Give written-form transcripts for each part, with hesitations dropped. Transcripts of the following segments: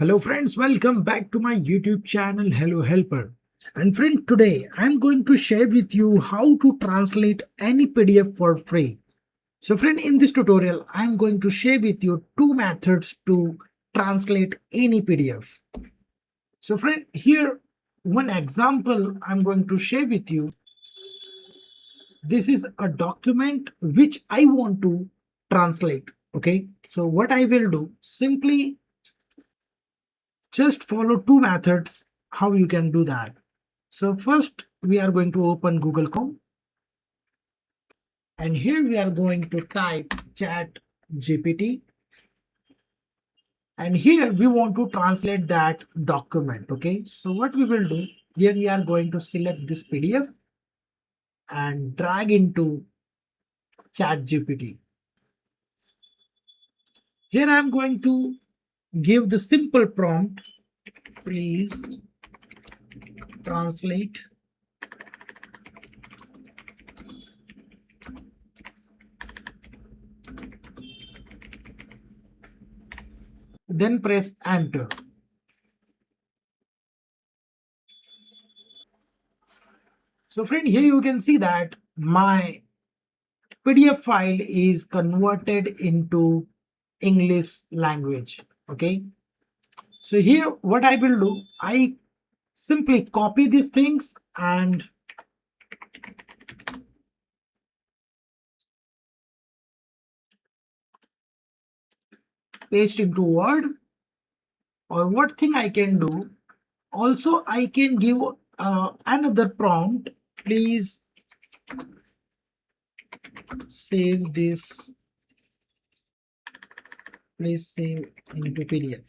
Hello friends, welcome back to my YouTube channel Hello Helper. And friend, today I'm going to share with you how to translate any PDF for free. So friend, in this tutorial I'm going to share with you two methods to translate any PDF. So friend, here one example I'm going to share with you. This is a document which I want to translate. Okay, so what I will do, simply just follow two methods how you can do that. So first we are going to open Google Chrome, and here we are going to type ChatGPT, and here we want to translate that document. Okay, so what we will do, here we are going to select this PDF and drag into ChatGPT. Here I am going to give the simple prompt, please translate then press enter. So friend, here you can see that my PDF file is converted into English language. Okay, so here what I will do, I simply copy these things and paste into Word. Or what thing I can do, also I can give another prompt, please save this, please save into PDF.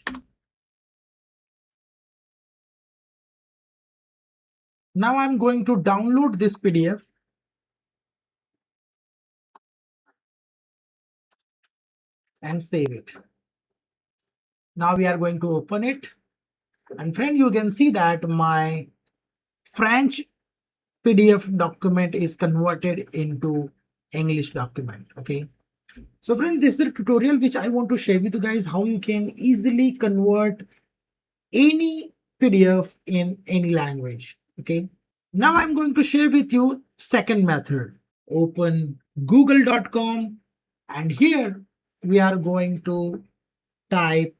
Now I'm going to download this PDF and save it. Now we are going to open it, and friend, you can see that my French PDF document is converted into English document. Okay, so friend, this is a tutorial which I want to share with you guys how you can easily convert any PDF in any language. Okay, now I'm going to share with you second method. Open google.com, and here we are going to type,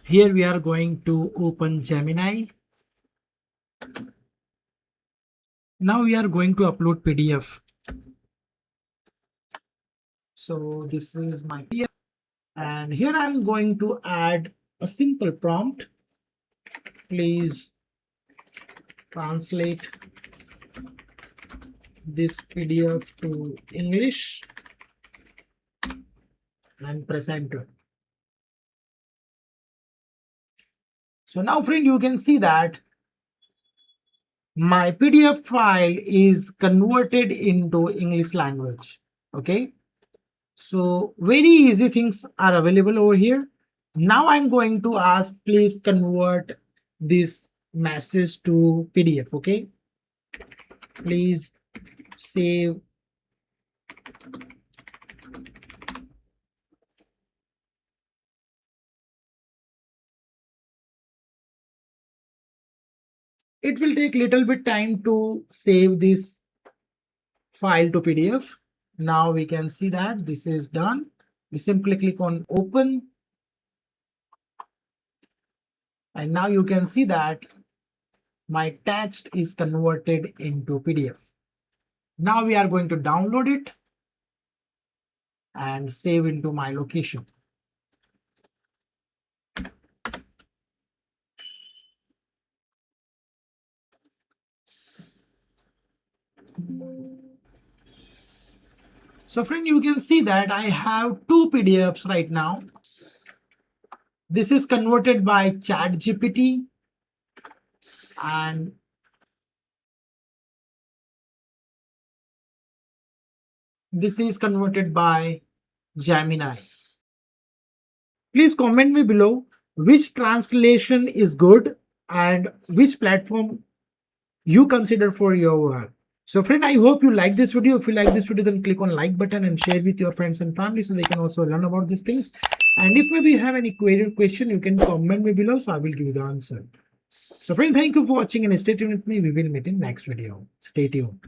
here we are going to open Gemini. Now we are going to upload PDF. So this is my PDF, and here I'm going to add a simple prompt, please translate this PDF to English and press enter. So now friend, you can see that my PDF file is converted into English language. Okay, so very easy things are available over here. Now I'm going to ask, please convert this message to PDF. Okay, please save it will take little bit time to save this file to PDF. Now we can see that this is done. We simply click on open, and now you can see that my text is converted into PDF. Now we are going to download it and save into my location. So friend, you can see that I have two PDFs right now. This is converted by ChatGPT, and this is converted by Gemini. Please comment me below which translation is good and which platform you consider for your work. So friend, I hope you like this video. If you like this video, then click on like button and share with your friends and family so they can also learn about these things. And if maybe you have any query or question, you can comment me below, so I will give you the answer. So friend, thank you for watching and stay tuned with me. We will meet in next video. Stay tuned.